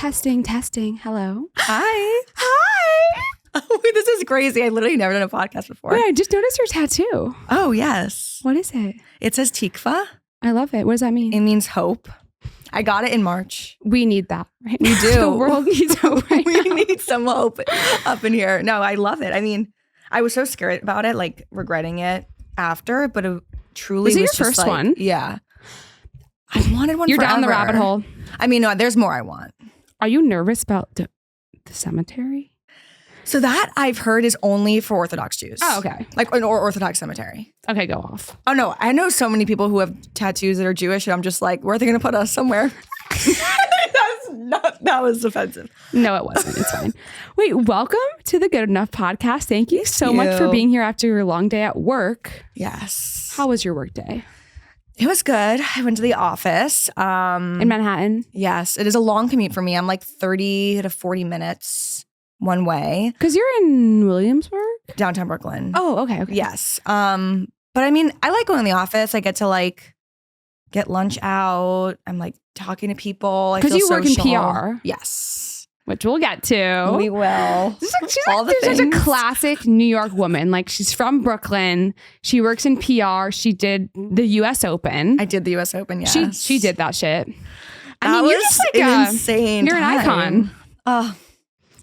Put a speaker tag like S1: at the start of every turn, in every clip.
S1: Testing. Hello.
S2: Hi. Oh, this is crazy. I literally never done a podcast before.
S1: Wait, I just noticed your tattoo.
S2: Oh, yes.
S1: What is it?
S2: It says Tikva.
S1: I love it. What does that mean?
S2: It means hope. I got it in March.
S1: We need that right now.
S2: We do.
S1: The world needs hope right
S2: We
S1: now.
S2: need some hope up in here. No, I love it. I mean, I was so scared about it, like regretting it after, but it truly
S1: Was it your
S2: just
S1: first
S2: like,
S1: one?
S2: Yeah. I wanted one
S1: You're
S2: forever.
S1: down the rabbit hole.
S2: I mean, no, there's more I want.
S1: Are you nervous about the cemetery?
S2: So that I've heard is only for Orthodox Jews.
S1: Oh, okay.
S2: Like an Orthodox cemetery.
S1: Okay, go off.
S2: Oh no, I know so many people who have tattoos that are Jewish, and I'm just like, where are they going to put us? Somewhere. That was offensive.
S1: No, it wasn't. It's fine. Wait, welcome to the Good Enough podcast. Thank you so much for being here after your long day at work.
S2: Yes.
S1: How was your work day?
S2: It was good. I went to the office.
S1: In Manhattan?
S2: Yes, it is a long commute for me. I'm like 30 to 40 minutes one way.
S1: Because you're in Williamsburg?
S2: Downtown Brooklyn.
S1: Oh, okay.
S2: Yes. But I mean, I like going to the office. I get to like get lunch out. I'm like talking to people.
S1: Because you work in PR.
S2: Yes.
S1: Which we'll get to.
S2: We will.
S1: She's such a classic New York woman. Like, she's from Brooklyn. She works in PR. She did the US Open.
S2: I did the US Open, yes.
S1: She did that shit.
S2: I mean, you're just like
S1: an
S2: insane
S1: You're an icon.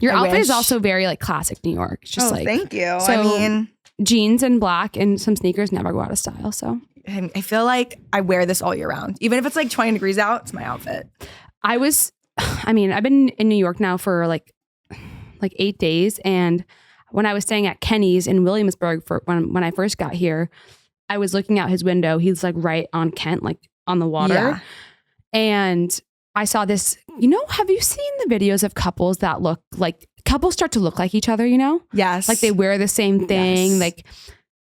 S1: Your
S2: I
S1: outfit
S2: wish.
S1: is also very like classic New York. It's just like,
S2: thank you.
S1: So,
S2: I mean,
S1: jeans and black and some sneakers never go out of style. So
S2: I feel like I wear this all year round. Even if it's like 20 degrees out, it's my outfit.
S1: I've been in New York now for like 8 days. And when I was staying at Kenny's in Williamsburg when I first got here, I was looking out his window. He's like right on Kent, like on the water.
S2: Yeah.
S1: And I saw this, have you seen the videos of couples that look like couples start to look like each other,
S2: Yes.
S1: Like they wear the same thing.
S2: Yes.
S1: Like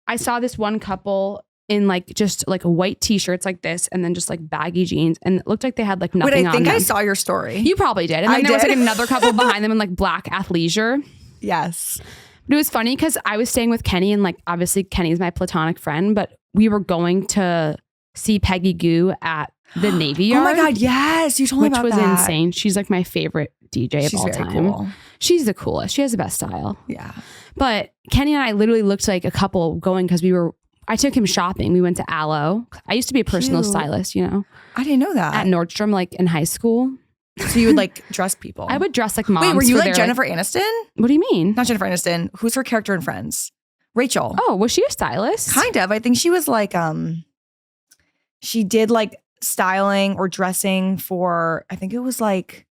S1: I saw this one couple in like just like white t-shirts like this and then just like baggy jeans. And it looked like they had like nothing on them.
S2: Wait, I think I saw your story.
S1: You probably did. And then there was like another couple behind them in like black athleisure.
S2: Yes.
S1: But it was funny because I was staying with Kenny and like obviously Kenny's my platonic friend, but we were going to see Peggy Goo at the Navy Yard.
S2: Oh my God, yes. You told me about that.
S1: Which was insane. She's like my favorite DJ of all
S2: very
S1: time.
S2: Cool.
S1: She's the coolest. She has the best style.
S2: Yeah.
S1: But Kenny and I literally looked like a couple going because I took him shopping. We went to Aloe. I used to be a personal stylist,
S2: I didn't know that.
S1: at Nordstrom, like in high school.
S2: So you would like dress people.
S1: I would dress like moms.
S2: Wait, were you
S1: for
S2: like
S1: their,
S2: Jennifer Aniston?
S1: What do you mean?
S2: Not Jennifer Aniston. Who's her character in Friends? Rachel.
S1: Oh, was she a stylist?
S2: Kind of. I think she was like, she did like styling or dressing for, I think it was like,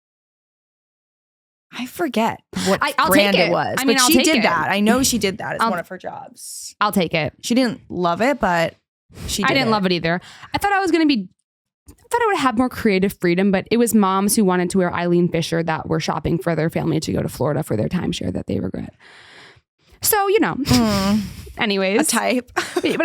S2: I forget what
S1: I'll
S2: brand
S1: take it.
S2: it was.
S1: I mean,
S2: but
S1: I'll
S2: she
S1: take
S2: did
S1: it.
S2: that. I know she did that. It's one of her jobs.
S1: I'll take it.
S2: She didn't love it, but she did
S1: I didn't love it either. I thought I would have more creative freedom, but it was moms who wanted to wear Eileen Fisher that were shopping for their family to go to Florida for their timeshare that they regret. So, anyways.
S2: A type.
S1: But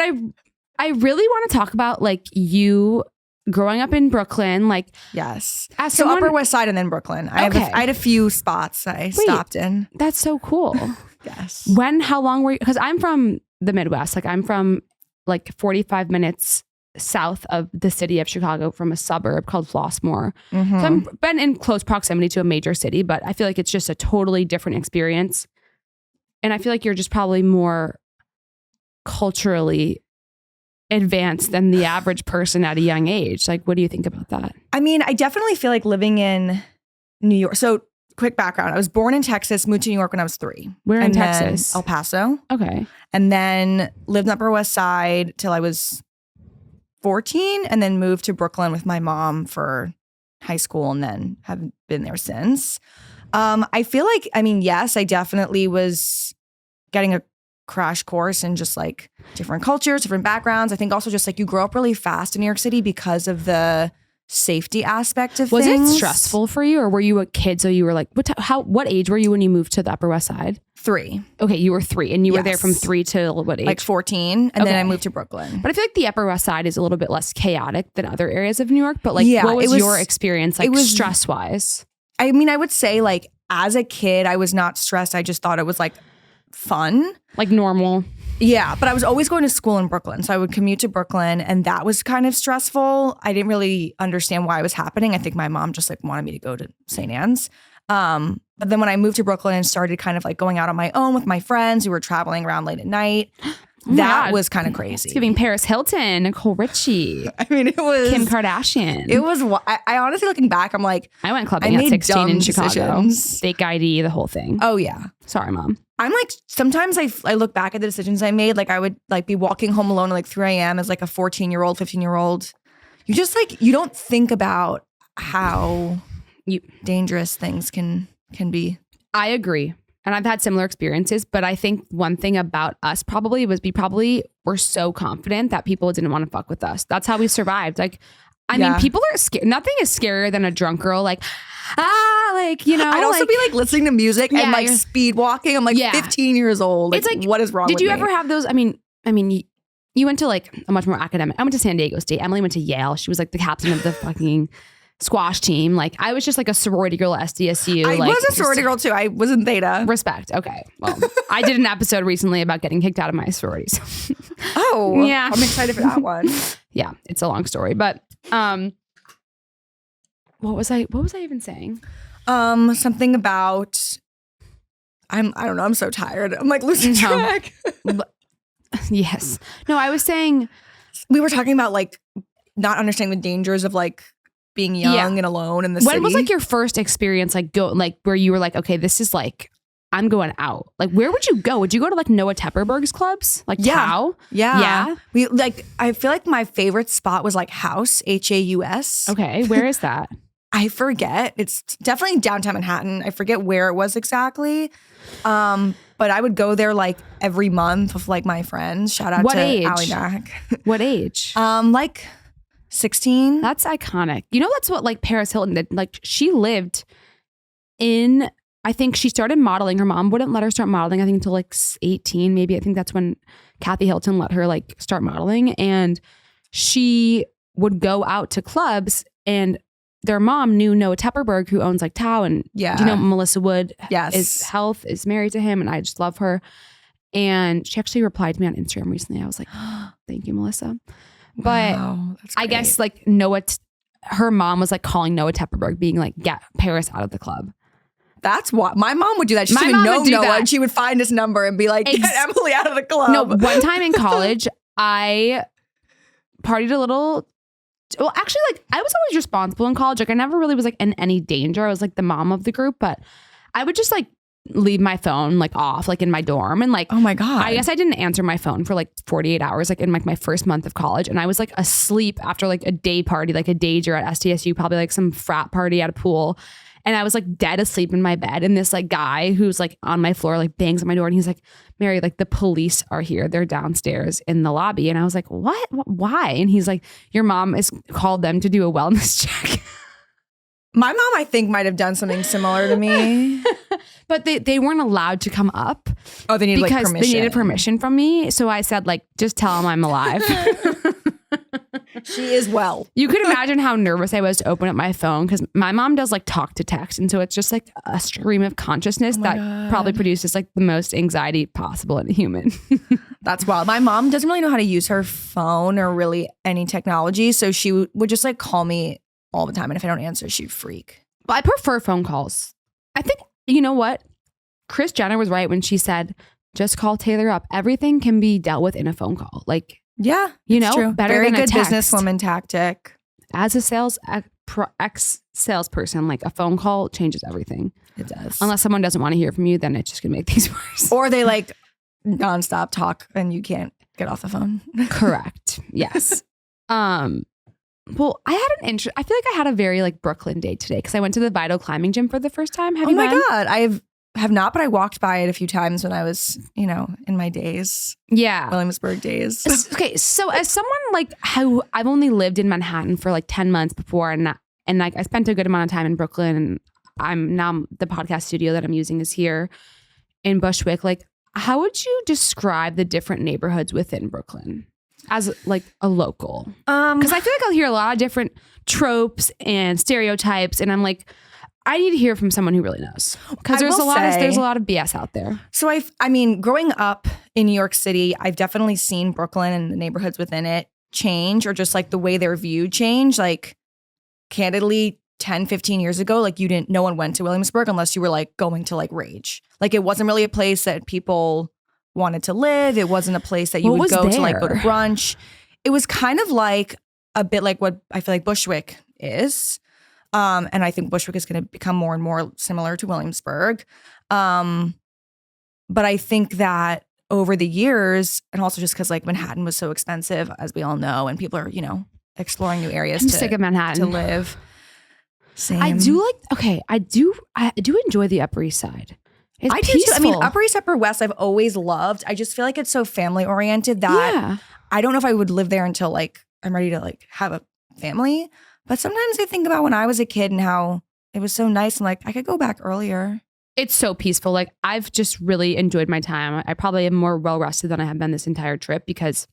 S1: I really want to talk about like you growing up in Brooklyn, like
S2: Yes.
S1: as
S2: So
S1: someone,
S2: Upper West Side and then Brooklyn. I had a few spots I stopped in.
S1: That's so cool.
S2: Yes.
S1: How long were you? Because I'm from the Midwest. Like I'm from like 45 minutes south of the city of Chicago from a suburb called Flossmoor.
S2: Mm-hmm.
S1: So I've been in close proximity to a major city, but I feel like it's just a totally different experience. And I feel like you're just probably more culturally advanced than the average person at a young age. Like, what do you think about that?
S2: I mean, I definitely feel like living in New York. So quick background. I was born in Texas, moved to New York when I was 3.
S1: Where in
S2: and
S1: Texas?
S2: Then El Paso.
S1: Okay.
S2: And then lived in Upper West Side till I was 14 and then moved to Brooklyn with my mom for high school and then haven't been there since. I feel like, yes, I definitely was getting a crash course in just like different cultures, different backgrounds. I think also just like you grow up really fast in New York City because of the safety aspect of
S1: Was
S2: things.
S1: it stressful for you, or were you a kid? So you were like, what age were you when you moved to the Upper West Side?
S2: 3.
S1: Okay, you were 3 and you were
S2: Yes.
S1: there from 3 till what age?
S2: Like 14. And then I
S1: Okay.
S2: moved to Brooklyn.
S1: But I feel like the Upper West Side is a little bit less chaotic than other areas of New York. But like,
S2: Yeah,
S1: what was
S2: it was-
S1: your experience like
S2: it was-
S1: stress wise?
S2: I mean, I would say like as a kid, I was not stressed. I just thought it was like fun.
S1: Like normal?
S2: Yeah, but I was always going to school in Brooklyn. So I would commute to Brooklyn, and that was kind of stressful. I didn't really understand why it was happening. I think my mom just like wanted me to go to St. Anne's. But then when I moved to Brooklyn and started kind of like going out on my own with my friends who were traveling around late at night, that was kind of crazy.
S1: It's giving Paris Hilton, Nicole Richie.
S2: I mean, it was
S1: Kim Kardashian.
S2: It was. I honestly, looking back, I'm like,
S1: I went clubbing at 16 in Chicago.
S2: Decisions.
S1: Fake ID, the whole thing.
S2: Oh yeah.
S1: Sorry, Mom.
S2: I'm like, sometimes I look back at the decisions I made. Like I would like be walking home alone at like 3 a.m. as like a 14-year-old, 15-year-old. You just like, you don't think about how dangerous things can be.
S1: I agree. And I've had similar experiences, but I think one thing about us probably was we probably were so confident that people didn't want to fuck with us. That's how we survived. Like, I mean, people are scared. Nothing is scarier than a drunk girl. Like, like, you know.
S2: I'd also be like listening to music and like speed walking. I'm like 15 years old. Like, it's like, what is wrong with me?
S1: Did you ever have those? I mean, you went to like a much more academic. I went to San Diego State. Emily went to Yale. She was like the captain of the fucking squash team. Like I was just like a sorority girl at SDSU.
S2: I was a sorority girl too. I was in Theta.
S1: Respect. Okay. Well, I did an episode recently about getting kicked out of my sororities.
S2: Oh,
S1: yeah.
S2: I'm excited for that one.
S1: Yeah, it's a long story, but what was I even saying?
S2: Something about I don't know. I'm so tired. I'm like losing track.
S1: Yes. No, I was saying
S2: we were talking about like not understanding the dangers of like being young and alone in the city.
S1: When was like your first experience where you were like, okay, this is like, I'm going out. Like, where would you go? Would you go to like Noah Tepperberg's clubs? Like Tao?
S2: Yeah. We like, I feel like my favorite spot was like House, Haus.
S1: Okay. Where is that?
S2: I forget. It's definitely downtown Manhattan. I forget where it was exactly. But I would go there like every month with like my friends. Shout out to Allie Mack.
S1: What age?
S2: Like 16.
S1: That's iconic. You know, that's what like Paris Hilton did. Like she lived in, I think she started modeling. Her mom wouldn't let her start modeling, I think until like 18, maybe. I think that's when Kathy Hilton let her like start modeling. And she would go out to clubs, and their mom knew Noah Tepperberg, who owns like Tao. And do you know Melissa Wood is married to him, and I just love her. And she actually replied to me on Instagram recently. I was like, oh, thank you, Melissa. But I guess like her mom was like calling Noah Tepperberg, being like, get Paris out of the club.
S2: That's what my mom would do. That she didn't know Noah, and she would find his number and be like, get Emily out of the club.
S1: No, one time in college, I partied a little. Well, actually, like I was always responsible in college. Like I never really was like in any danger. I was like the mom of the group, but I would just like leave my phone like off like in my dorm, and like,
S2: oh my God,
S1: I guess I didn't answer my phone for like 48 hours like in like my first month of college, and I was like asleep after like a day party, like a dager at SDSU, probably like some frat party at a pool, and I was like dead asleep in my bed, and this like guy who's like on my floor like bangs on my door, and he's like, Mary, like the police are here, they're downstairs in the lobby. And I was like, what? Why? And he's like, your mom has called them to do a wellness check.
S2: My mom, I think, might have done something similar to me.
S1: But they weren't allowed to come up.
S2: Oh, they needed like permission.
S1: They needed permission from me. So I said, like, just tell them I'm alive.
S2: She is well.
S1: You could imagine how nervous I was to open up my phone, because my mom does like talk to text. And so it's just like a stream of consciousness that probably produces like the most anxiety possible in a human.
S2: That's wild. My mom doesn't really know how to use her phone or really any technology. So she would just like call me all the time. And if I don't answer, she'd freak.
S1: But I prefer phone calls. I think, you know what? Kris Jenner was right when she said, just call Taylor up. Everything can be dealt with in a phone call. Like,
S2: yeah,
S1: you know,
S2: true.
S1: Better
S2: Very
S1: than
S2: good
S1: a text.
S2: businesswoman tactic.
S1: As a ex-salesperson, like a phone call changes everything.
S2: It does.
S1: Unless someone doesn't want to hear from you, then it's just gonna make things worse.
S2: Or they like nonstop talk and you can't get off the phone.
S1: Correct. Yes. Well, I feel like I had a very like Brooklyn day today, because I went to the Vital climbing gym for the first time. Have you been?
S2: Oh my God. I have not, but I walked by it a few times when I was, you know, in my days.
S1: Yeah.
S2: Williamsburg days.
S1: Okay. So as someone like how I've only lived in Manhattan for like 10 months before, and like I spent a good amount of time in Brooklyn, and I'm now the podcast studio that I'm using is here in Bushwick. Like, how would you describe the different neighborhoods within Brooklyn as like a local? Because I feel like I'll hear a lot of different tropes and stereotypes, and I'm like, I need to hear from someone who really knows, because there's a lot of BS out there.
S2: So I mean, growing up in New York City, I've definitely seen Brooklyn and the neighborhoods within it change, or just like the way they're viewed change. Like candidly, 10, 15 years ago, like no one went to Williamsburg unless you were like going to like rage. Like it wasn't really a place that people wanted to live. It wasn't a place that you would go to like go to brunch. It was kind of like a bit like what I feel like Bushwick is. And I think Bushwick is going to become more and more similar to Williamsburg. But I think that over the years, and also just because like Manhattan was so expensive, as we all know, and people are, you know, exploring new areas
S1: sick of Manhattan
S2: to live. Same.
S1: I do enjoy the Upper East Side. It's
S2: I do
S1: peaceful.
S2: too. I mean, Upper East, Upper West, I've always loved. I just feel like it's so family oriented that I don't know if I would live there until like I'm ready to like have a family. But sometimes I think about when I was a kid and how it was so nice and like I could go back earlier.
S1: It's so peaceful. Like I've just really enjoyed my time. I probably am more well rested than I have been this entire trip because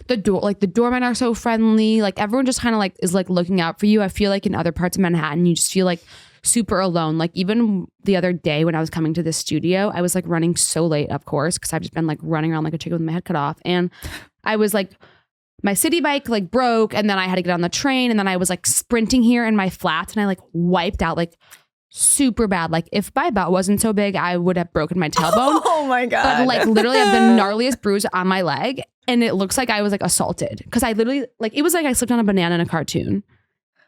S1: the doormen are so friendly. Like everyone just kind of like is like looking out for you. I feel like in other parts of Manhattan, you just feel like super alone. Like even the other day when I was coming to the studio, I was like running so late, of course, because I've just been like running around like a chicken with my head cut off. And I was like, my city bike like broke, and then I had to get on the train, and then I was like sprinting here in my flats, and I like wiped out like super bad. Like if my butt wasn't so big, I would have broken my tailbone.
S2: Oh my God.
S1: But like literally I have the gnarliest bruise on my leg, and it looks like I was like assaulted because I literally like it was like I slipped on a banana in a cartoon.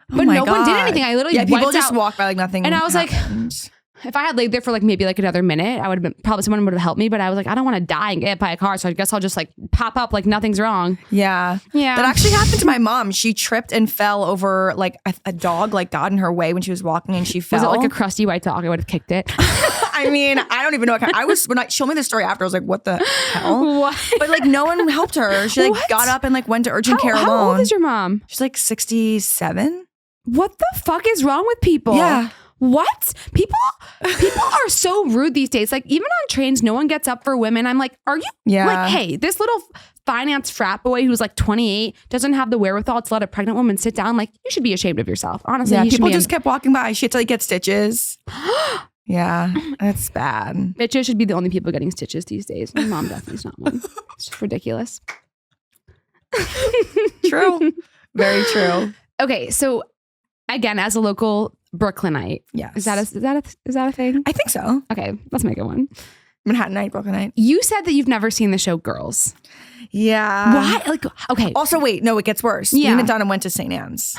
S1: But no one did anything. I literally
S2: people just walked by like nothing.
S1: And I was
S2: happened.
S1: like, if I had laid there for like maybe like another minute, I would have been probably someone would have helped me. But I was like, I don't want to die and get hit by a car, so I guess I'll just like pop up like nothing's wrong.
S2: Yeah. That actually happened to my mom. She tripped and fell over like a dog like got in her way when she was walking, and she fell.
S1: Was it like a crusty white dog? I would have kicked it.
S2: I mean, I don't even know. When she told me the story after, I was like, what the hell?
S1: What?
S2: But like no one helped her. She like got up and like went to urgent care alone.
S1: How old is your mom?
S2: She's like 67.
S1: What the fuck is wrong with people?
S2: Yeah.
S1: What? People are so rude these days. Like even on trains, no one gets up for women. I'm like, are you like, hey, this little finance frat boy who's like 28 doesn't have the wherewithal to let a pregnant woman sit down. Like you should be ashamed of yourself. Honestly,
S2: yeah, people just kept walking by. She had to like get stitches. Yeah, that's bad.
S1: Bitches should be the only people getting stitches these days. My mom definitely is not one. It's just ridiculous.
S2: True. Very true.
S1: Okay, so again, as a local Brooklynite,
S2: yes,
S1: is that a thing?
S2: I think so.
S1: Okay, let's make it one.
S2: Manhattanite, Brooklynite.
S1: You said that you've never seen the show Girls.
S2: Yeah.
S1: Why? Like, okay.
S2: Also, wait, no, it gets worse.
S1: Yeah.
S2: Lena Dunham went to St. Anne's.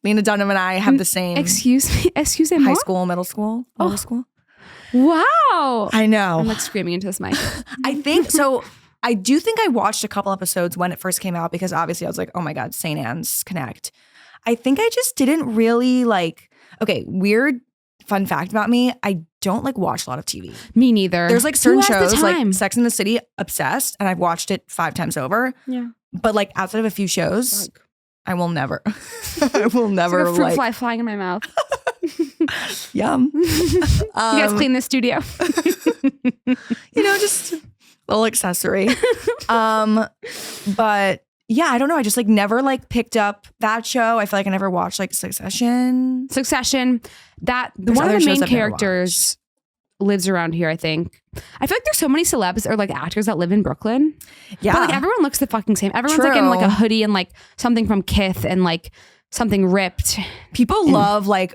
S2: Lena Dunham and I have the same.
S1: Excuse me.
S2: High school, middle school, middle school.
S1: Wow.
S2: I know.
S1: I'm like screaming into this mic.
S2: I think so. I do think I watched a couple episodes when it first came out because obviously I was like, oh my God, St. Anne's Connect. I think I just didn't really like, okay, weird fun fact about me. I don't like watch a lot of TV.
S1: Me neither.
S2: There's like certain
S1: Who has the
S2: shows
S1: time?
S2: like Sex and the City, obsessed, and I've watched it 5 times over.
S1: Yeah.
S2: But like outside of a few shows, I will never, I will never
S1: it's like a fruit fly flying in my mouth.
S2: Yum.
S1: You guys clean the studio.
S2: You know, just a little accessory. But yeah, I don't know. I just like never like picked up that show. I feel like I never watched like Succession.
S1: That
S2: There's
S1: one of
S2: other
S1: the
S2: shows
S1: main
S2: I've never
S1: characters lives around here, I think. I feel like there's so many celebs or like actors that live in Brooklyn.
S2: Yeah.
S1: But like everyone looks the fucking same. Everyone's like in like a hoodie and like something from Kith and like something ripped.
S2: People love like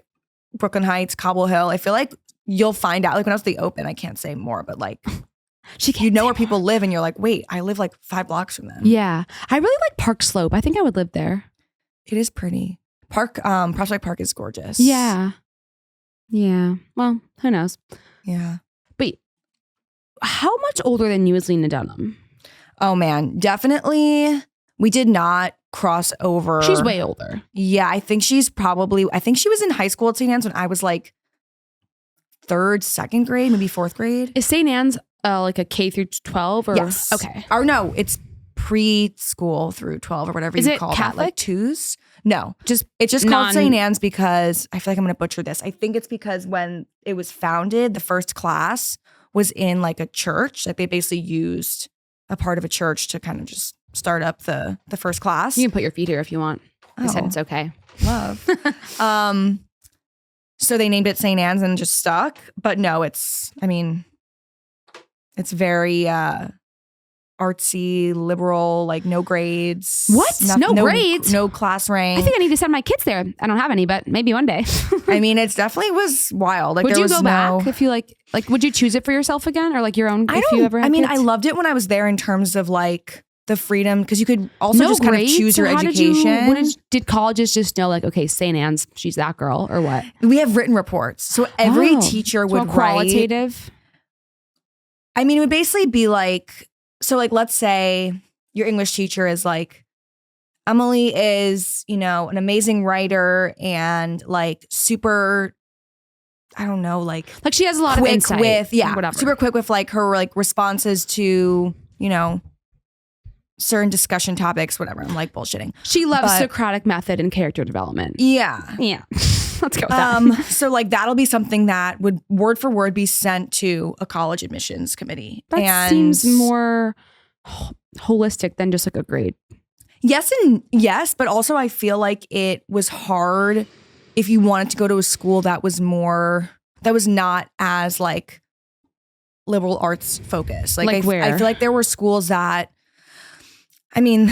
S2: Brooklyn Heights, Cobble Hill. I feel like you'll find out like when I was at the Open, I can't say more, but like you know where people live and you're like, wait, I live like 5 blocks from them.
S1: Yeah. I really like Park Slope. I think I would live there.
S2: It is pretty. Prospect Park is gorgeous.
S1: Yeah. Yeah. Well, who knows?
S2: Yeah.
S1: But how much older than you is Lena Dunham?
S2: Oh man, definitely. We did not cross over.
S1: She's way older.
S2: Yeah, I think she was in high school at St. Anne's when I was like 3rd, 2nd grade, maybe 4th grade.
S1: Is St. Anne's like a K through 12? Or?
S2: Yes.
S1: Okay.
S2: Or no, it's preschool through 12 or whatever you call
S1: Catholic?
S2: that. Like twos? No.
S1: It's
S2: just called St. Anne's because I feel like I'm going to butcher this. I think it's because when it was founded, the first class was in like a church. Like they basically used a part of a church to kind of just start up the first class.
S1: You can put your feet here if you want. I said it's okay.
S2: Love. So they named it St. Anne's and just stuck. But no, It's very artsy, liberal, like no grades.
S1: What? No grades?
S2: No class rank.
S1: I think I need to send my kids there. I don't have any, but maybe one day.
S2: I mean, it definitely was wild. Like,
S1: would
S2: there
S1: you
S2: was
S1: go back if you like, would you choose it for yourself again or like your own? If you ever had kids?
S2: I loved it when I was there in terms of like the freedom, because you could also just kind of choose your education.
S1: Did colleges just know like, okay, St. Anne's, she's that girl or what?
S2: We have written reports. So every teacher would write.
S1: Qualitative?
S2: I mean, it would basically be like, so like, let's say your English teacher is like, Emily is, an amazing writer and like super, I don't know, like
S1: she has a lot of insight
S2: with,
S1: whatever.
S2: super quick with like her like responses to, certain discussion topics, whatever. I'm like bullshitting.
S1: She loves Socratic method and character development.
S2: Yeah.
S1: Let's go with that.
S2: So like that'll be something that would word for word be sent to a college admissions committee.
S1: That seems more holistic than just like a grade.
S2: Yes, but also I feel like it was hard if you wanted to go to a school that was not as like liberal arts focused. Like
S1: where?
S2: I feel like there were schools that, I mean,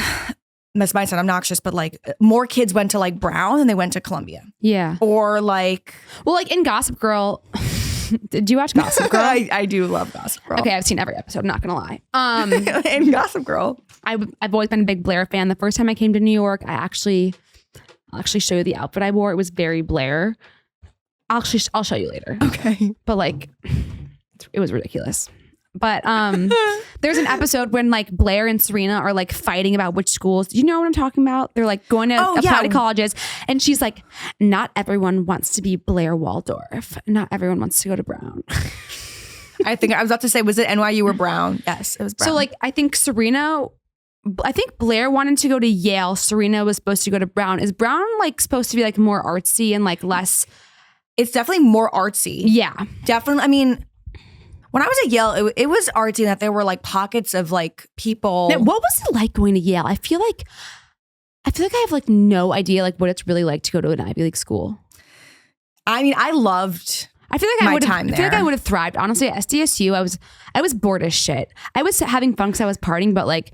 S2: this might sound obnoxious, but like more kids went to like Brown than they went to Columbia.
S1: Yeah.
S2: Or like,
S1: well, like in Gossip Girl. Did you watch Gossip Girl?
S2: I do love Gossip Girl.
S1: Okay, I've seen every episode. I'm not gonna lie.
S2: In Gossip Girl,
S1: I've always been a big Blair fan. The first time I came to New York, I'll actually show you the outfit I wore. It was very Blair. I'll show you later.
S2: Okay.
S1: But like, it was ridiculous. But there's an episode when like Blair and Serena are like fighting about which schools. Do you know what I'm talking about? They're like going to apply to colleges. And she's like, not everyone wants to be Blair Waldorf. Not everyone wants to go to Brown.
S2: I think I was about to say, was it NYU or Brown? Yes, it was Brown.
S1: So like, I think Blair wanted to go to Yale. Serena was supposed to go to Brown. Is Brown like supposed to be like more artsy and like less?
S2: It's definitely more artsy.
S1: Yeah.
S2: Definitely. I mean, when I was at Yale, it was artsy in that there were like pockets of like people.
S1: Now, what was it like going to Yale? I feel like I have like no idea like what it's really like to go to an Ivy League school.
S2: I mean, I feel like I would have
S1: thrived. Honestly, at SDSU, I was bored as shit. I was having fun because I was partying, but like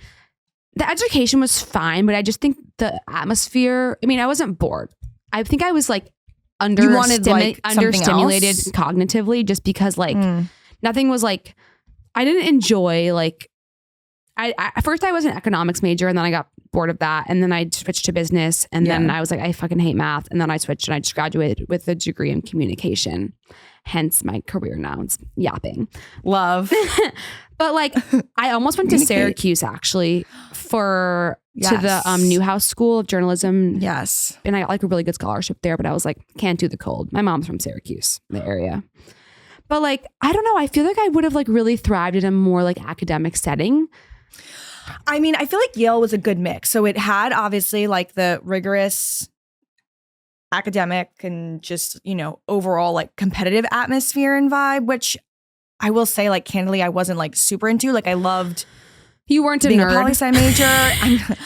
S1: the education was fine. But I just think the atmosphere. I mean, I wasn't bored. I think I was like understimulated cognitively, just because like. Nothing was like, I didn't enjoy like, at first I was an economics major and then I got bored of that. And then I switched to business and then I was like, I fucking hate math. And then I switched and I just graduated with a degree in communication. Hence my career now. It's yapping.
S2: Love.
S1: But like, I almost went to Syracuse actually to the Newhouse School of Journalism.
S2: Yes.
S1: And I got like a really good scholarship there, but I was like, can't do the cold. My mom's from Syracuse, the area. But like, I don't know. I feel like I would have like really thrived in a more like academic setting.
S2: I mean, I feel like Yale was a good mix. So it had obviously like the rigorous academic and just, overall like competitive atmosphere and vibe, which I will say like candidly, I wasn't like super into. Like I loved
S1: You weren't a
S2: being
S1: nerd.
S2: a poli-sci major.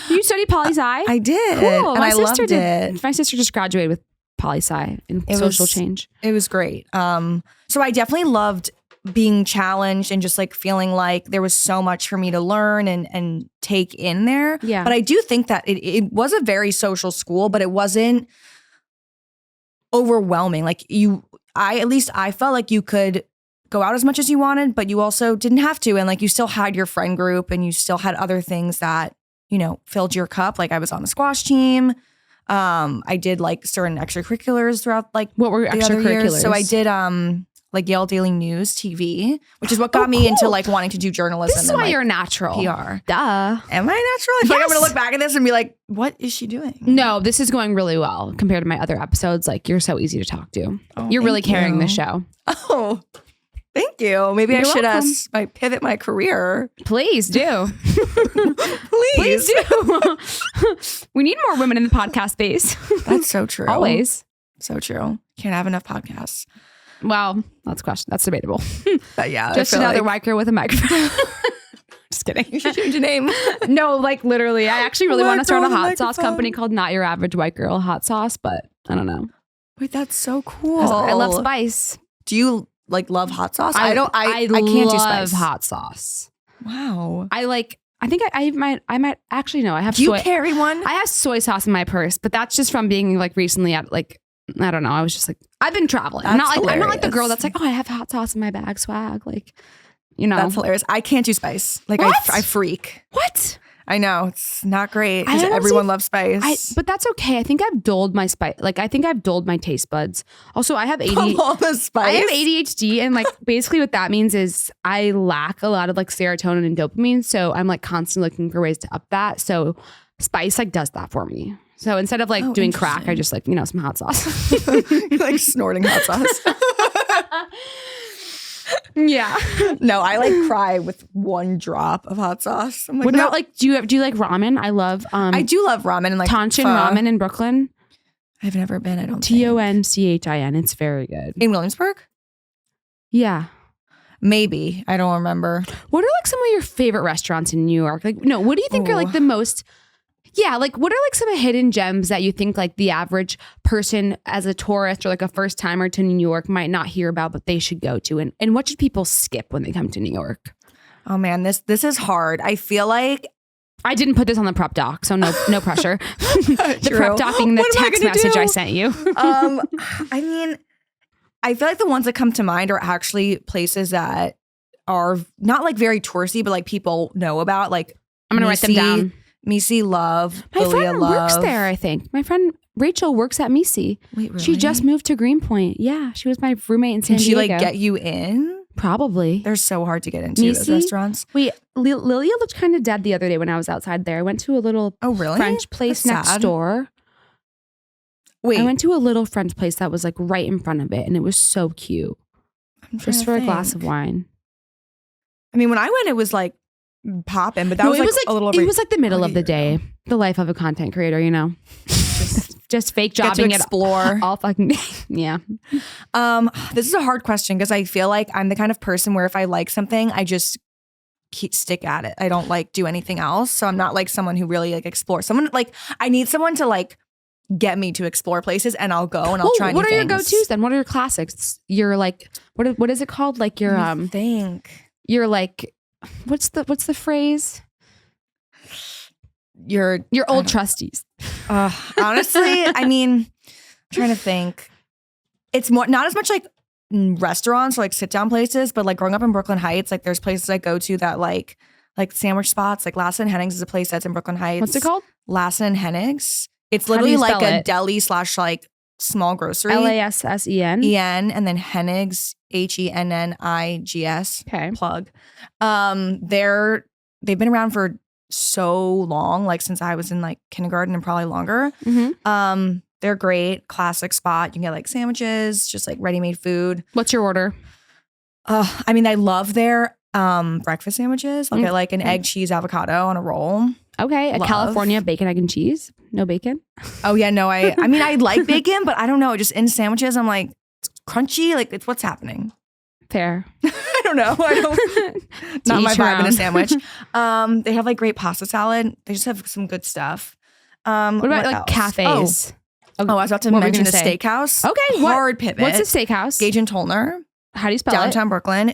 S1: You studied poli-sci?
S2: I did.
S1: Cool.
S2: And I loved it.
S1: My sister just graduated with poli-sci in social change.
S2: It was great. So I definitely loved being challenged and just like feeling like there was so much for me to learn and take in there.
S1: Yeah.
S2: But I do think that it was a very social school, but it wasn't overwhelming. Like I felt like you could go out as much as you wanted, but you also didn't have to. And like you still had your friend group and you still had other things that, filled your cup. Like I was on a squash team. I did like certain extracurriculars throughout like
S1: what were extracurriculars?
S2: So I did like Yale Daily News TV, which is what got me into like wanting to do journalism.
S1: This is why you're a natural.
S2: PR.
S1: Duh.
S2: Am I natural? I feel like I'm gonna look back at this and be like, what is she doing?
S1: No, this is going really well compared to my other episodes. Like you're so easy to talk to. You're really carrying the show.
S2: Oh, thank you. Maybe I should pivot my career.
S1: Please do.
S2: Please
S1: do. We need more women in the podcast space.
S2: That's so true.
S1: Always.
S2: So true. Can't have enough podcasts.
S1: Well, that's debatable.
S2: But yeah.
S1: Just another white girl with a microphone. Just kidding.
S2: You should change your name.
S1: No, like literally. I actually really want to start a hot sauce company called Not Your Average White Girl Hot Sauce, but I don't know.
S2: Wait, that's so cool.
S1: I love spice.
S2: Do you like love hot sauce.
S1: I
S2: can't do spice.
S1: hot sauce.
S2: Wow.
S1: I think I might actually no. I have.
S2: Do you carry one?
S1: I have soy sauce in my purse, but that's just from being like recently at like I don't know. I was just like I've been traveling. I'm not like the girl that's like I have hot sauce in my bag swag. Like
S2: that's hilarious. I can't do spice. Like I freak.
S1: What?
S2: I know it's not great because everyone loves spice.
S1: But that's okay. I think I've dulled my spice. Like I think I've dulled my taste buds. Also, I have
S2: all the spice.
S1: I have ADHD, and like basically what that means is I lack a lot of like serotonin and dopamine. So I'm like constantly looking for ways to up that. So spice like does that for me. So instead of like doing crack, I just like some hot sauce.
S2: You're like snorting hot sauce.
S1: Yeah.
S2: No, I like cry with one drop of hot sauce. I'm like,
S1: what about like do you like ramen? I love
S2: I do love ramen and like
S1: Tonchin ramen in Brooklyn.
S2: I've never been, I don't
S1: Tonchin. It's very good.
S2: In Williamsburg?
S1: Yeah.
S2: Maybe. I don't remember.
S1: What are like some of your favorite restaurants in New York? Like no, what do you think are like the most like what are like some hidden gems that you think like the average person as a tourist or like a first timer to New York might not hear about, but they should go to? And what should people skip when they come to New York?
S2: Oh man, this is hard. I feel like
S1: I didn't put this on the prep doc, so no pressure. The prep doc being the text message I sent you.
S2: I mean, I feel like the ones that come to mind are actually places that are not like very touristy, but like people know about. Like
S1: I'm gonna write them down.
S2: Misi Love.
S1: My friend works there, I think. My friend Rachel works at Misi.
S2: Wait, really?
S1: She just moved to Greenpoint. Yeah, she was my roommate in San Diego.
S2: Did she like get you in?
S1: Probably.
S2: They're so hard to get into, those restaurants.
S1: Wait, Lilia looked kind of dead the other day when I was outside there. I went to a little French place next door.
S2: Wait.
S1: I went to a little French place that was like right in front of it, and it was so cute. Just for a glass of wine.
S2: I mean, when I went, it was like popping, but that was like a little over.
S1: It was like the middle of the day. The life of a content creator, just fake jobbing
S2: to explore
S1: all fucking yeah.
S2: This is a hard question because I feel like I'm the kind of person where if I like something, I just stick at it. I don't like do anything else. So I'm not like someone who really like explores. Someone like I need someone to like get me to explore places, and I'll go and I'll try new things.
S1: What are your go-tos then? What are your classics? You're like what is it called? Like your You're like what's the phrase? Your old trustees.
S2: Honestly, I mean, I'm trying to think. It's more not as much like restaurants or like sit down places, but like growing up in Brooklyn Heights, like there's places I go to that like sandwich spots. Like Lassen and Hennig's is a place that's in Brooklyn Heights.
S1: What's it called?
S2: Lassen and Hennig's. It's literally like a deli / like small grocery.
S1: LASSEN.
S2: EN and then Hennig's HENNIGS.
S1: Okay.
S2: Plug. They've been around for so long, like since I was in like kindergarten and probably longer.
S1: Mm-hmm.
S2: They're great, classic spot. You can get like sandwiches, just like ready-made food.
S1: What's your order?
S2: I mean, I love their breakfast sandwiches. I'll get like an egg, cheese, avocado on a roll.
S1: Okay, a California bacon, egg, and cheese. No bacon?
S2: Oh yeah, no. I mean, I like bacon, but I don't know. Just in sandwiches, I'm like it's crunchy. Like it's what's happening.
S1: Fair.
S2: I don't know. Not my vibe in a sandwich. They have like great pasta salad. They just have some good stuff.
S1: What about like cafes?
S2: Oh, I was about to mention a steakhouse.
S1: Okay,
S2: hard pivot.
S1: What's a steakhouse?
S2: Gage and Tollner.
S1: How do you spell
S2: Downtown Brooklyn.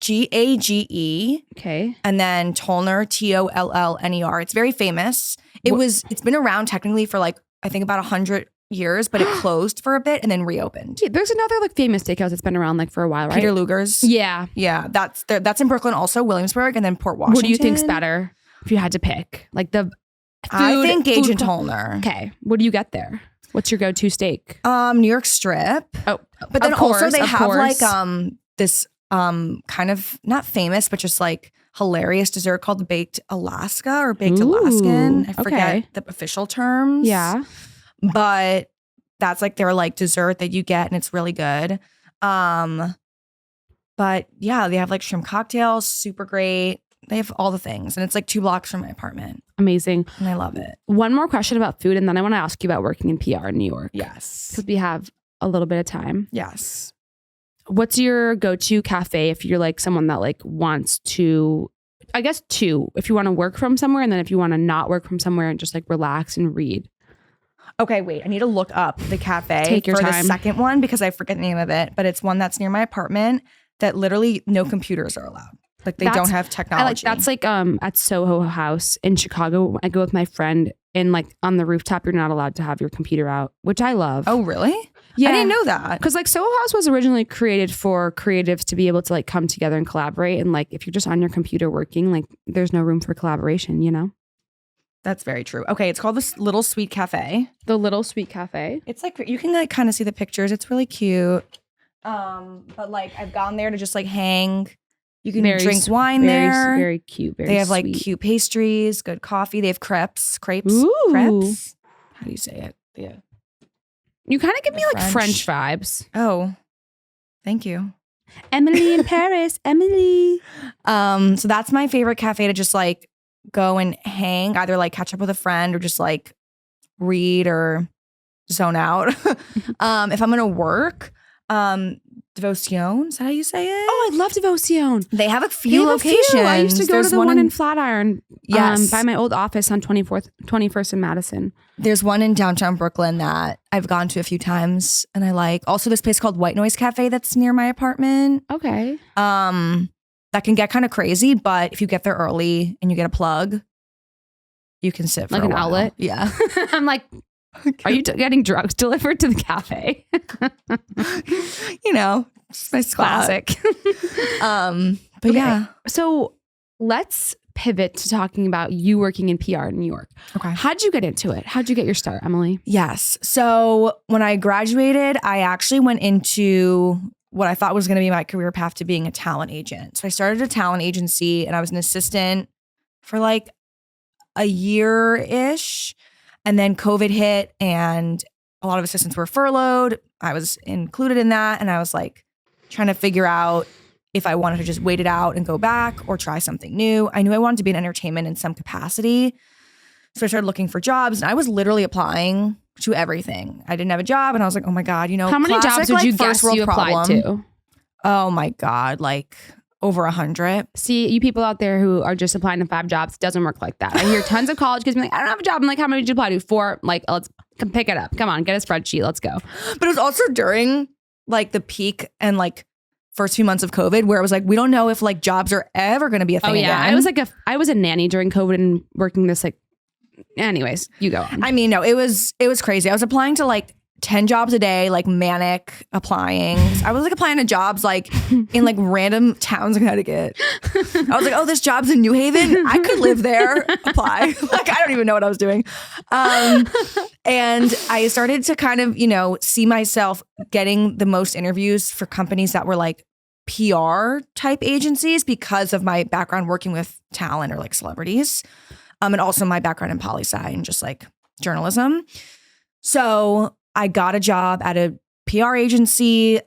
S2: GAGE.
S1: Okay.
S2: And then Tollner, TOLLNER. It's very famous. It's been around technically for like I think about 100 years, but it closed for a bit and then reopened.
S1: Yeah, there's another like famous steakhouse that's been around like for a while, right?
S2: Peter Luger's.
S1: Yeah.
S2: Yeah. That's in Brooklyn also, Williamsburg, and then Port Washington.
S1: What do you think's better if you had to pick? Like the
S2: I think Gage and Tollner.
S1: Okay. What do you get there? What's your go-to steak?
S2: New York strip.
S1: Oh,
S2: but then also they have like this kind of not famous, but just like hilarious dessert called the Baked Alaska or Baked Alaskan. I forget the official terms.
S1: Yeah.
S2: But that's like their like dessert that you get and it's really good. But yeah, they have like shrimp cocktails, super great. They have all the things and it's like 2 blocks from my apartment.
S1: Amazing.
S2: And I love it.
S1: One more question about food and then I want to ask you about working in PR in New York.
S2: Yes.
S1: Because we have a little bit of time.
S2: Yes.
S1: What's your go-to cafe if you're like someone that like wants to, I guess 2, if you want to work from somewhere and then if you want to not work from somewhere and just like relax and read?
S2: Okay, wait. I need to look up the cafe
S1: Take your
S2: for the
S1: time.
S2: second one because I forget the name of it. But it's one that's near my apartment that literally no computers are allowed. Like they don't have technology.
S1: That's like at Soho House in Chicago. I go with my friend and like on the rooftop, you're not allowed to have your computer out, which I love.
S2: Oh, really?
S1: Yeah.
S2: I didn't know that.
S1: Because like Soho House was originally created for creatives to be able to like come together and collaborate. And like if you're just on your computer working, like there's no room for collaboration, you know?
S2: That's very true. Okay, it's called the Little Sweet Cafe.
S1: The Little Sweet Cafe.
S2: It's like you can like kind of see the pictures. It's really cute. But like I've gone there to just like hang. You can drink wine there.
S1: Very cute. Very
S2: They have like
S1: sweet.
S2: cute pastries, good coffee. They have crepes.
S1: Ooh.
S2: Crepes. How do you say it? Yeah.
S1: You kind of give me like
S2: French.
S1: French vibes.
S2: Oh, thank you.
S1: Emily in Paris. Emily.
S2: So that's my favorite cafe to just like go and hang, either like catch up with a friend or just like read or zone out. If I'm gonna work, Devotion, is that how you say it?
S1: Oh, I love Devotion.
S2: They have a few locations.
S1: I used to go to the one in Flatiron.
S2: Yes.
S1: By my old office on 21st and Madison.
S2: There's one in downtown Brooklyn that I've gone to a few times and I like. Also, this place called White Noise Cafe that's near my apartment.
S1: Okay.
S2: That can get kind of crazy, but if you get there early and you get a plug, you can sit for
S1: Like
S2: a
S1: an
S2: while.
S1: outlet?
S2: Yeah.
S1: I'm like, are you getting drugs delivered to the cafe?
S2: You know, it's my spot.
S1: Classic.
S2: But yeah.
S1: So let's pivot to talking about you working in PR in New York.
S2: Okay.
S1: How'd you get into it? How'd you get your start, Emily?
S2: Yes. So when I graduated, I actually went into what I thought was going to be my career path to being a talent agent. So I started a talent agency and I was an assistant for like a year-ish. And then COVID hit and a lot of assistants were furloughed. I was included in that. And I was like trying to figure out if I wanted to just wait it out and go back or try something new. I knew I wanted to be in entertainment in some capacity. So I started looking for jobs and I was literally applying to everything. I didn't have a job and I was like, oh my God, you know,
S1: How many
S2: classic,
S1: jobs would you
S2: like,
S1: guess
S2: first world
S1: you applied
S2: problem.
S1: to?
S2: Oh my God, like over 100.
S1: See, you people out there who are just applying to 5 jobs, it doesn't work like that. I hear tons of college kids being like, I don't have a job. I'm like, how many did you apply to? 4. Like, let's pick it up. Come on, get a spreadsheet. Let's go.
S2: But it was also during like the peak and like first few months of COVID where it was like, we don't know if like jobs are ever going to be a thing again.
S1: I was a nanny during COVID and working this like, anyways, you go on.
S2: I mean, no, it was crazy. I was applying to like 10 jobs a day, like manic applying. I was like applying to jobs like in like random towns in Connecticut. I was like, oh, this job's in New Haven. I could live there, apply. Like, I don't even know what I was doing. And I started to kind of, you know, see myself getting the most interviews for companies that were like PR type agencies because of my background working with talent or like celebrities. And also my background in poli-sci and just like journalism. So I got a job at a PR agency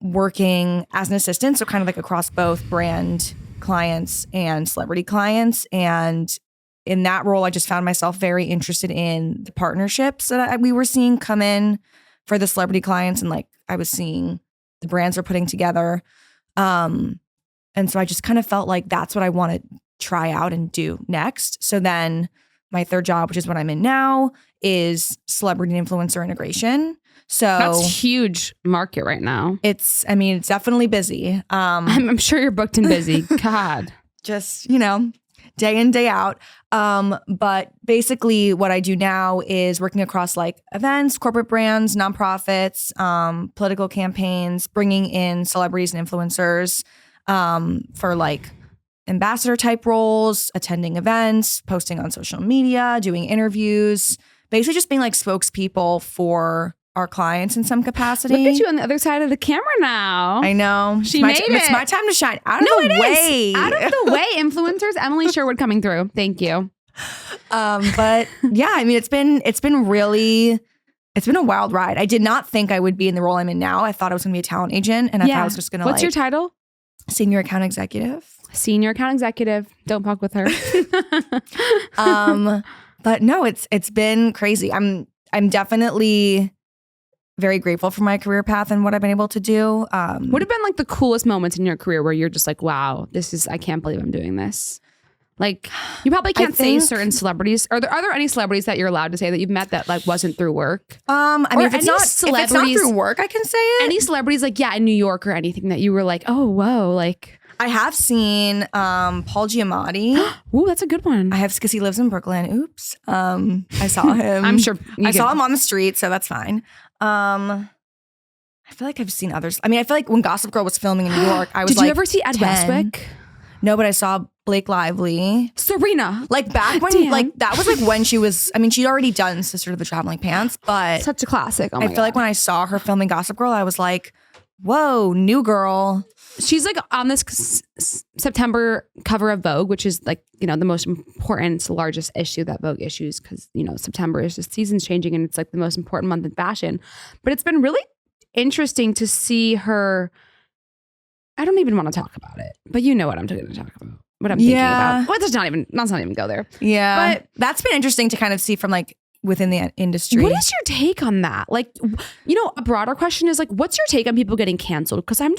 S2: working as an assistant. So kind of like across both brand clients and celebrity clients. And in that role, I just found myself very interested in the partnerships that we were seeing come in for the celebrity clients. And like I was seeing the brands are putting together. And so I just kind of felt like that's what I want to try out and do next. So then my third job, which is what I'm in now, is celebrity influencer integration. So
S1: that's a huge market right now.
S2: it's definitely busy.
S1: I'm sure you're booked and busy. God.
S2: Just, you know, day in, day out. But basically what I do now is working across like events, corporate brands, nonprofits, political campaigns, bringing in celebrities and influencers for like ambassador type roles, attending events, posting on social media, doing interviews, basically just being like spokespeople for our clients in some capacity.
S1: Look at you on the other side of the camera now.
S2: I know.
S1: She
S2: It's
S1: made it.
S2: It's my time to shine. Out of the way.
S1: Out of the way, influencers. Emily Sherwood coming through. Thank you.
S2: But yeah, I mean, it's been a wild ride. I did not think I would be in the role I'm in now. I thought I was going to be a talent agent, and I thought I was just going to
S1: What's your title?
S2: senior account executive.
S1: Senior account executive. Don't fuck with her.
S2: But no, it's been crazy. I'm definitely very grateful for my career path and what I've been able to do.
S1: What have been like the coolest moments in your career where you're just like, wow, I can't believe I'm doing this? Like, you probably can't say
S2: think-
S1: certain celebrities. Are there any celebrities that you're allowed to say that you've met that like wasn't through work?
S2: I mean,
S1: Or
S2: if it's
S1: any
S2: not
S1: celebrities-
S2: through work, I can say it.
S1: Any celebrities like, yeah, in New York or anything that you were like, oh, whoa, like,
S2: I have seen Paul Giamatti.
S1: ooh, that's a good one.
S2: I have because he lives in Brooklyn. Oops. I saw him.
S1: I'm sure
S2: I saw him on the street, so that's fine. I feel like I've seen others. I mean, I feel like when Gossip Girl was filming in New York, I was
S1: Did
S2: like,
S1: you ever see Ed
S2: 10.
S1: Westwick?
S2: No, but I saw Blake Lively.
S1: Serena.
S2: Like back when,
S1: Damn.
S2: like that was like when she was. I mean, she'd already done Sister of the Traveling Pants, but
S1: Such a classic. Oh my
S2: I feel like when I saw her filming Gossip Girl, I was like, whoa, new girl.
S1: she's like on this September cover of Vogue, which is like, you know, the most important, largest issue that Vogue issues because, you know, September is just seasons changing and it's like the most important month in fashion. But it's been really interesting to see her. I don't even want to talk about it, but you know what I'm going to talk about. What I'm thinking about. Well, let's not even go there.
S2: Yeah.
S1: But
S2: that's been interesting to kind of see from like within the industry.
S1: what is your take on that? Like, you know, a broader question is like, what's your take on people getting canceled? Because I'm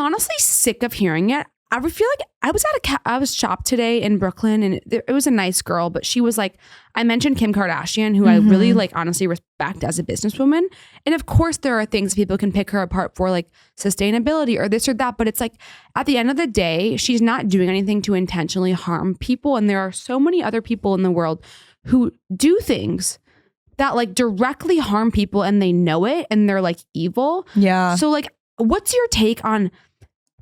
S1: honestly sick of hearing it. I would feel like I was shopped today in Brooklyn and it was a nice girl, but she was like, I mentioned Kim Kardashian, who I really like honestly respect as a businesswoman. And of course there are things people can pick her apart for, like sustainability or this or that. But it's like at the end of the day, she's not doing anything to intentionally harm people. And there are so many other people in the world who do things that like directly harm people and they know it and they're like evil.
S2: Yeah.
S1: So like, what's your take on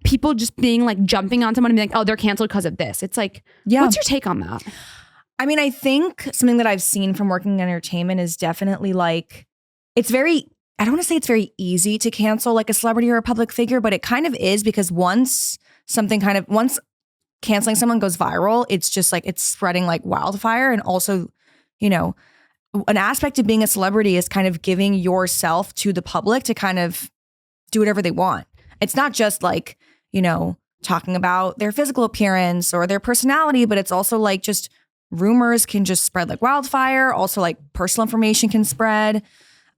S1: people just being like jumping on someone and being like, oh, they're canceled because of this? It's like, what's your take on that?
S2: I mean, I think something that I've seen from working in entertainment is definitely like, I don't want to say it's very easy to cancel like a celebrity or a public figure, but it kind of is because once canceling someone goes viral, it's just like, it's spreading like wildfire. And also, you know, an aspect of being a celebrity is kind of giving yourself to the public to kind of do whatever they want. It's not just like, you know, talking about their physical appearance or their personality, but it's also like just rumors can just spread like wildfire. Also like personal information can spread.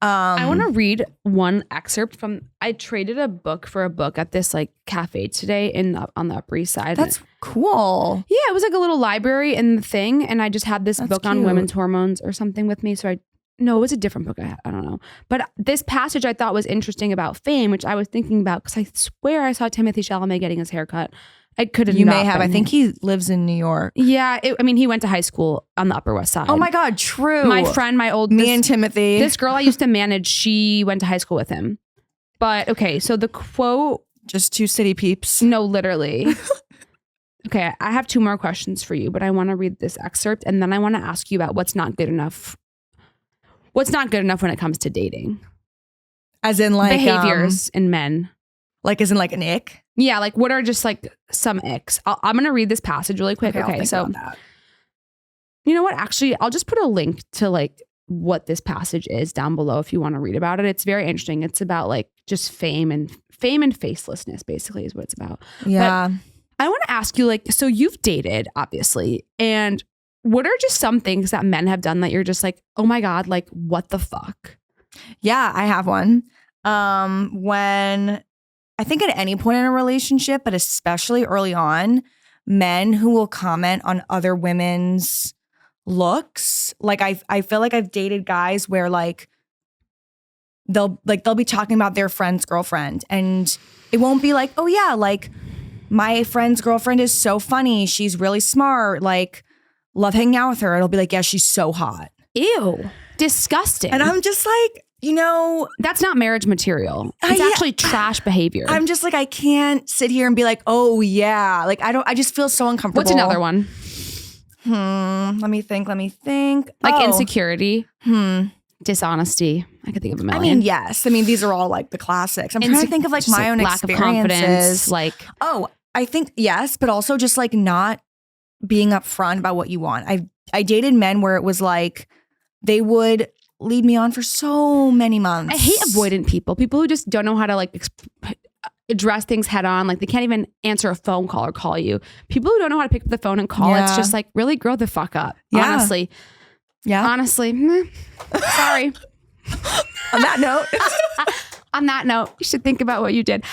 S1: I want to read one excerpt from, I traded a book for a book at this like cafe today on the Upper East Side.
S2: That's cool.
S1: Yeah, it was like a little library in the thing. And I just had this book on women's hormones or something with me. So no, it was a different book. I don't know. But this passage I thought was interesting about fame, which I was thinking about because I swear I saw Timothée Chalamet getting his hair cut. I could have.
S2: You may have. I think he lives in New York.
S1: Yeah. He went to high school on the Upper West Side.
S2: Oh my God, true.
S1: My friend,
S2: me and Timothy.
S1: This girl I used to manage, she went to high school with him. But okay, so the quote.
S2: Just two city peeps.
S1: No, literally. Okay, I have two more questions for you, but I want to read this excerpt and then I want to ask you about what's not good enough. What's not good enough when it comes to dating?
S2: As in like
S1: behaviors in men.
S2: Like as in like an ick?
S1: Yeah, like what are just like some icks? I'm going to read this passage really quick. Okay, so you know what? Actually, I'll just put a link to like what this passage is down below if you want to read about it. It's very interesting. It's about like just fame and facelessness basically is what it's about.
S2: Yeah.
S1: But I want to ask you, like, so you've dated obviously, and what are just some things that men have done that you're just like, oh my God, like what the fuck?
S2: Yeah, I have one. When I think at any point in a relationship, but especially early on, men who will comment on other women's looks. Like I feel like I've dated guys where like they'll be talking about their friend's girlfriend and it won't be like, oh yeah, like my friend's girlfriend is so funny. She's really smart. Like love hanging out with her. It'll be like, yeah, she's so hot.
S1: Ew. Disgusting.
S2: And I'm just like, you know,
S1: that's not marriage material. It's actually trash behavior.
S2: I'm just like, I can't sit here and be like, oh yeah. Like I just feel so uncomfortable.
S1: What's another one?
S2: Let me think.
S1: Like insecurity. Dishonesty. I could think of a million.
S2: I mean, yes. I mean, these are all like the classics. I'm trying to think of like my own
S1: lack
S2: experiences.
S1: Of confidence. Like,
S2: oh, I think yes, but also just like not being upfront about what you want. I dated men where it was like they would lead me on for so many months.
S1: I hate avoidant people who just don't know how to like address things head on. Like they can't even answer a phone call or call you. People who don't know how to pick up the phone and call. Yeah. It's just like really grow the fuck up. Yeah. Honestly.
S2: Yeah.
S1: Honestly. Sorry.
S2: On that note.
S1: On that note, you should think about what you did.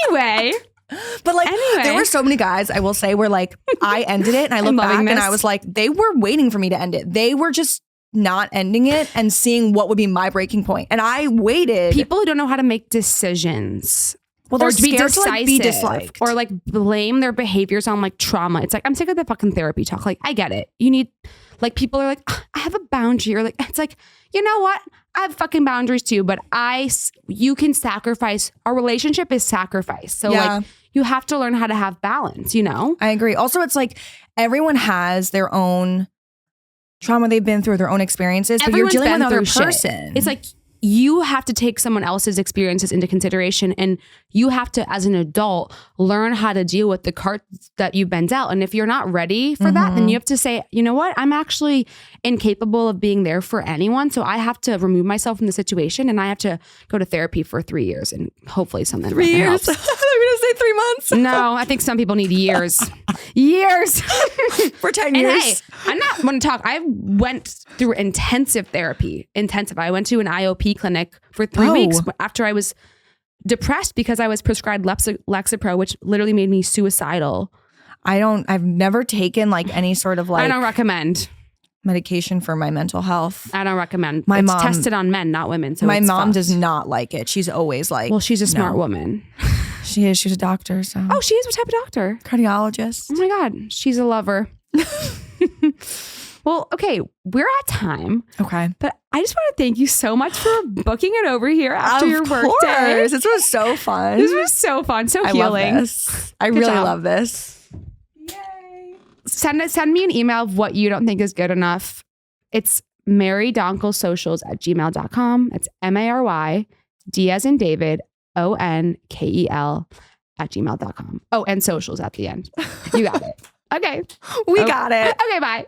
S1: Anyway,
S2: But like,
S1: Anyway.
S2: there were so many guys, I will say, where like I ended it and I look back and I was like, they were waiting for me to end it. They were just not ending it and seeing what would be my breaking point. And I waited.
S1: People who don't know how to make decisions.
S2: Well, they're
S1: or to be
S2: scared
S1: decisive,
S2: to like be disliked.
S1: or like blame their behaviors on like trauma. It's like, I'm sick of the fucking therapy talk. Like, I get it. You need, like, people are like, I have a boundary, or like, it's like, you know what? I have fucking boundaries too, but you can sacrifice. Our relationship is sacrifice. So like, you have to learn how to have balance, you know?
S2: I agree. Also, it's like everyone has their own trauma they've been through, their own experiences, but you're dealing with another person.
S1: It's like, you have to take someone else's experiences into consideration, and you have to, as an adult, learn how to deal with the cards that you've been dealt. And if you're not ready for that, then you have to say, you know what? I'm actually incapable of being there for anyone. So I have to remove myself from the situation, and I have to go to therapy for 3 years, and hopefully something
S2: 3 years.
S1: helps.
S2: I thought you were going to say 3 months.
S1: No, I think some people need years. Years.
S2: For 10
S1: And
S2: years.
S1: hey, I'm not want to talk. I went through intensive therapy. I went to an IOP clinic for 3 weeks after I was depressed because I was prescribed Lexapro, which literally made me suicidal.
S2: I've never taken like any sort of like
S1: I don't recommend
S2: medication for my mental health.
S1: I don't recommend.
S2: My
S1: It's
S2: mom
S1: tested on men, not women. So
S2: my
S1: it's
S2: mom
S1: fucked.
S2: does not like it. She's always like,
S1: Well, she's a smart
S2: no.
S1: woman.
S2: She is. She's a doctor. So
S1: Oh, she is? What type of doctor?
S2: cardiologist.
S1: Oh my God. She's a lover. Well, okay. We're at time.
S2: Okay.
S1: But I just want to thank you so much for booking it over here after your work day.
S2: This was so fun.
S1: This was so fun. So
S2: I
S1: healing.
S2: love this. I
S1: Good
S2: really
S1: job.
S2: love this.
S1: Send me an email of what you don't think is good enough. It's marydonkel@gmail.com. It's MARY D as in David ONKEL @gmail.com. Oh, and socials at the end. You got it. Okay.
S2: We got it.
S1: Okay, bye.